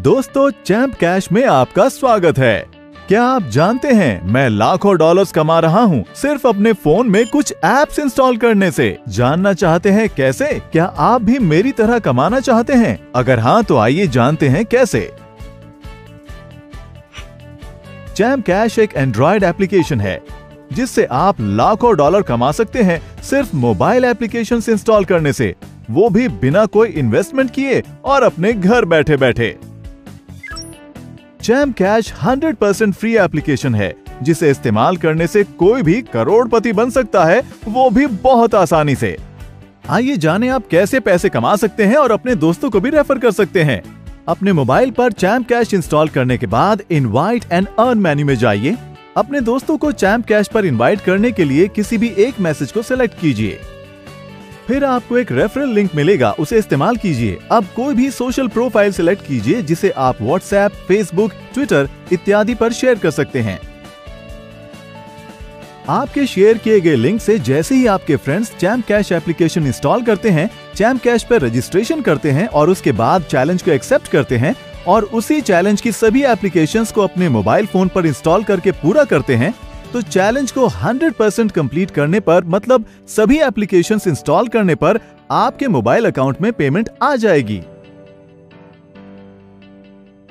दोस्तों, champ cash में आपका स्वागत है। क्या आप जानते हैं मैं लाखों डॉलर्स कमा रहा हूँ सिर्फ अपने फोन में कुछ एप्स इंस्टॉल करने से। जानना चाहते हैं कैसे? क्या आप भी मेरी तरह कमाना चाहते हैं? अगर हाँ तो आइए जानते हैं कैसे। चैंप कैश एक एंड्रॉयड एप्लीकेशन है जिससे आप लाखों डॉलर कमा सकते हैं सिर्फ मोबाइल एप्लीकेशन इंस्टॉल करने से, वो भी बिना कोई इन्वेस्टमेंट किए और अपने घर बैठे बैठे। चैंप कैश 100% फ्री एप्लीकेशन है जिसे इस्तेमाल करने से कोई भी करोड़पति बन सकता है, वो भी बहुत आसानी से। आइए जानें आप कैसे पैसे कमा सकते हैं और अपने दोस्तों को भी रेफर कर सकते हैं। अपने मोबाइल पर चैंप कैश इंस्टॉल करने के बाद इनवाइट एंड अर्न मेन्यू में जाइए। अपने दोस्तों को चैंप कैश पर इनवाइट करने के लिए किसी भी एक मैसेज को सिलेक्ट कीजिए। फिर आपको एक रेफरल लिंक मिलेगा, उसे इस्तेमाल कीजिए। अब कोई भी सोशल प्रोफाइल सिलेक्ट कीजिए जिसे आप व्हाट्सएप, फेसबुक, ट्विटर इत्यादि पर शेयर कर सकते हैं। आपके शेयर किए गए लिंक से जैसे ही आपके friends champ cash application install करते हैं, चैंप कैश पर रजिस्ट्रेशन करते हैं और उसके बाद चैलेंज को एक्सेप्ट करते हैं और उसी चैलेंज की सभी एप्लीकेशंस को अपने मोबाइल फोन पर इंस्टॉल करके पूरा करते हैं, तो चैलेंज को 100% कंप्लीट करने पर, मतलब सभी एप्लीकेशंस इंस्टॉल करने पर आपके मोबाइल अकाउंट में पेमेंट आ जाएगी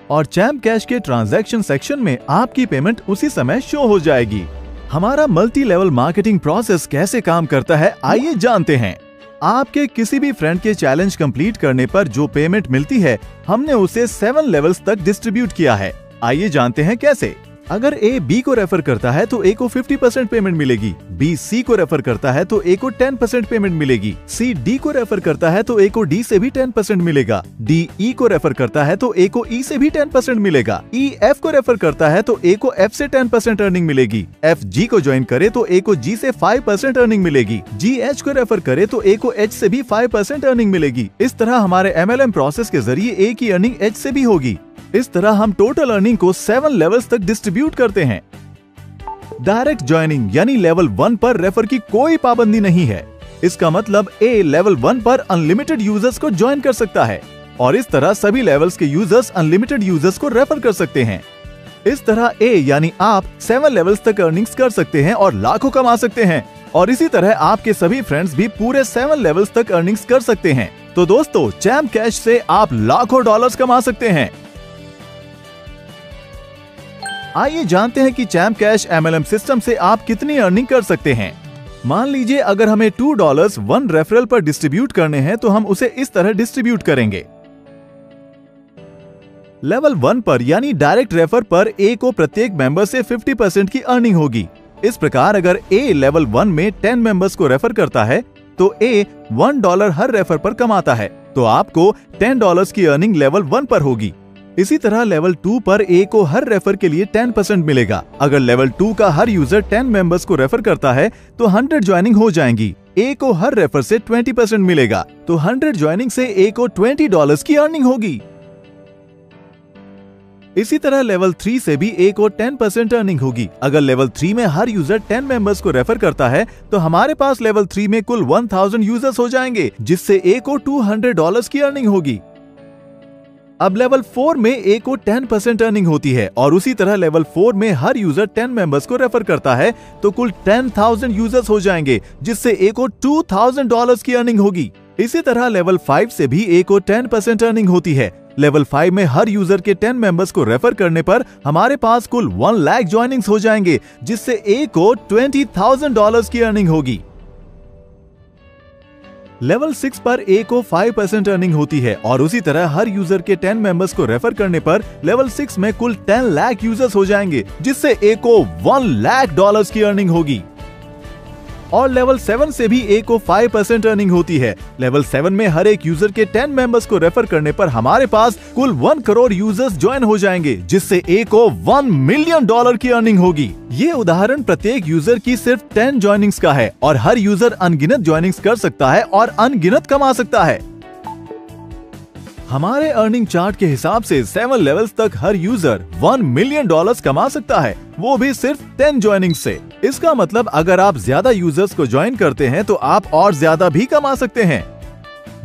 और चैंप कैश के ट्रांजैक्शन सेक्शन में आपकी पेमेंट उसी समय शो हो जाएगी। हमारा मल्टी लेवल मार्केटिंग प्रोसेस कैसे काम करता है, आइए जानते हैं। आपके किसी भी फ्रेंड के चैलेंज कंप्लीट करने पर जो पेमेंट मिलती है, हमने उसे 7 लेवल्स तक डिस्ट्रीब्यूट किया है। आइए जानते हैं कैसे। अगर ए बी को रेफर करता है तो ए को 50% पेमेंट मिलेगी, बी सी को रेफर करता है तो ए को 10% पेमेंट मिलेगी, सी डी को रेफर करता है तो ए को डी से भी 10% मिलेगा, डी ई को रेफर करता है तो ए को ई से भी 10% मिलेगा, ई एफ को रेफर करता है तो ए को एफ से 10% अर्निंग मिलेगी, एफ जी को ज्वाइन करे तो ए को जी से 5% अर्निंग मिलेगी, जी एच को रेफर करे तो ए को एच से भी 5% अर्निंग मिलेगी। इस तरह हमारे MLM प्रोसेस के जरिए ए की अर्निंग एच से भी होगी। इस तरह हम टोटल अर्निंग को 7 लेवल्स तक डिस्ट्रीब्यूट करते हैं। डायरेक्ट ज्वाइनिंग यानी लेवल 1 पर रेफर की कोई पाबंदी नहीं है। इसका मतलब ए लेवल 1 पर अनलिमिटेड यूजर्स को ज्वाइन कर सकता है और इस तरह सभी लेवल्स के यूजर्स अनलिमिटेड यूजर्स को रेफर कर सकते हैं। इस तरह ए यानी आप 7 लेवल्स तक अर्निंग्स कर सकते हैं और लाखों कमा सकते हैं और इसी तरह आपके सभी फ्रेंड्स भी पूरे 7 लेवल्स तक अर्निंग्स कर सकते हैं। तो दोस्तों, चैंप कैश से आप लाखों डॉलर्स कमा सकते हैं। आइए जानते हैं कि चैंप कैश MLM सिस्टम से आप कितनी अर्निंग कर सकते हैं। मान लीजिए अगर हमें $2 1 रेफरल पर डिस्ट्रीब्यूट करने हैं तो हम उसे इस तरह डिस्ट्रीब्यूट करेंगे। लेवल 1 पर यानी डायरेक्ट रेफर पर ए को प्रत्येक मेंबर से 50% की अर्निंग होगी। इस प्रकार अगर ए लेवल 1 में 10 मेंबर्स को रेफर करता है तो ए $1 हर रेफर पर कमाता है, तो आपको $10 की अर्निंग लेवल 1 पर होगी। इसी तरह लेवल 2 पर ए को हर रेफर के लिए 10% मिलेगा। अगर लेवल 2 का हर यूजर 10 मेंबर्स को रेफर करता है तो 100 ज्वाइनिंग हो जाएंगी। ए को हर रेफर से 20% मिलेगा, तो 100 ज्वाइनिंग से ए को $20 की अर्निंग होगी। इसी तरह लेवल 3 से भी ए को 10% अर्निंग होगी। अगर लेवल 3 में हर यूजर 10 मेंबर्स को रेफर करता है तो हमारे पास लेवल 3 में कुल 1000 यूजर्स हो जाएंगे, जिससे ए को $200 की अर्निंग होगी। अब लेवल 4 में ए को 10% अर्निंग होती है और उसी तरह लेवल 4 में हर यूजर 10 मेंबर्स को रेफर करता है तो कुल 10,000 यूजर्स हो जाएंगे, जिससे ए को $2,000 की अर्निंग होगी। इसी तरह लेवल 5 से भी ए को 10% अर्निंग होती है। लेवल 5 में हर यूजर के 10 मेंबर्स को रेफर करने पर हमारे पास कुल 1 लाख ज्वाइनिंग्स हो जाएंगे, जिससे ए को $20,000 की अर्निंग होगी। लेवल 6 पर ए को 5% अर्निंग होती है और उसी तरह हर यूजर के 10 मेंबर्स को रेफर करने पर लेवल 6 में कुल 10 लाख यूजर्स हो जाएंगे, जिससे ए को $1 लाख की अर्निंग होगी। और लेवल 7 से भी ए को 5% अर्निंग होती है। लेवल 7 में हर एक यूजर के 10 मेंबर्स को रेफर करने पर हमारे पास कुल 1 करोड़ यूजर्स ज्वाइन हो जाएंगे, जिससे ए को $1 मिलियन की अर्निंग होगी। ये उदाहरण प्रत्येक यूजर की सिर्फ 10 ज्वाइनिंग्स का है और हर यूजर अनगिनत ज्वाइनिंग्स कर सकता है और अनगिनत कमा सकता है। हमारे अर्निंग चार्ट के हिसाब से 7 लेवल्स तक हर यूजर $1 मिलियन कमा सकता है, वो भी सिर्फ 10 ज्वाइनिंग से। इसका मतलब अगर आप ज्यादा यूजर्स को ज्वाइन करते हैं तो आप और ज्यादा भी कमा सकते हैं।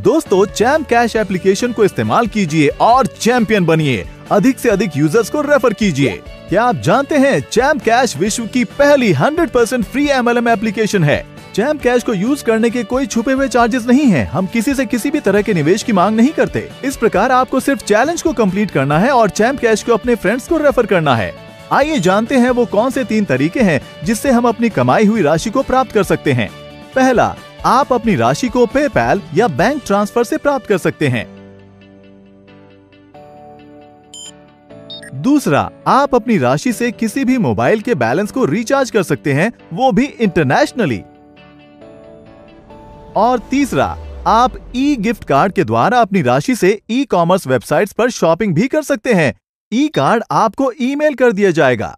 दोस्तों, चैंप कैश एप्लीकेशन को इस्तेमाल कीजिए और चैंपियन बनिए। अधिक से अधिक यूजर्स को रेफर कीजिए। क्या आप जानते हैं चैम्प कैश विश्व की पहली 100% फ्री MLM एप्लीकेशन है। चैम्प कैश को यूज करने के कोई छुपे हुए चार्जेस नहीं हैं। हम किसी से किसी भी तरह के निवेश की मांग नहीं करते। इस प्रकार आपको सिर्फ चैलेंज को कंप्लीट करना है और चैम्प कैश को अपने फ्रेंड्स को रेफर करना है। आइए जानते हैं वो कौन से 3 तरीके हैं जिससे हम अपनी कमाई हुई राशि को प्राप्त कर सकते हैं। पहला, आप अपनी राशि को पेपैल या बैंक ट्रांसफर से प्राप्त कर सकते हैं। दूसरा, आप अपनी राशि से किसी भी मोबाइल के बैलेंस को रिचार्ज कर सकते हैं, वो भी इंटरनेशनली। और तीसरा, आप ई गिफ्ट कार्ड के द्वारा अपनी राशि से ई कॉमर्स वेबसाइट्स पर शॉपिंग भी कर सकते हैं। ई कार्ड आपको ईमेल कर दिया जाएगा।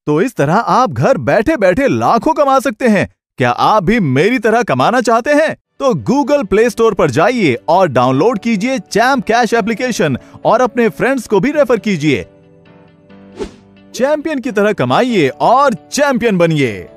तो इस तरह आप घर बैठे बैठे लाखों कमा सकते हैं। क्या आप भी मेरी तरह कमाना चाहते हैं? तो गूगल प्ले स्टोर पर जाइए और डाउनलोड कीजिए चैम्प कैश एप्लीकेशन और अपने फ्रेंड्स को भी रेफर कीजिए। चैंपियन की तरह कमाइए और चैंपियन बनिए।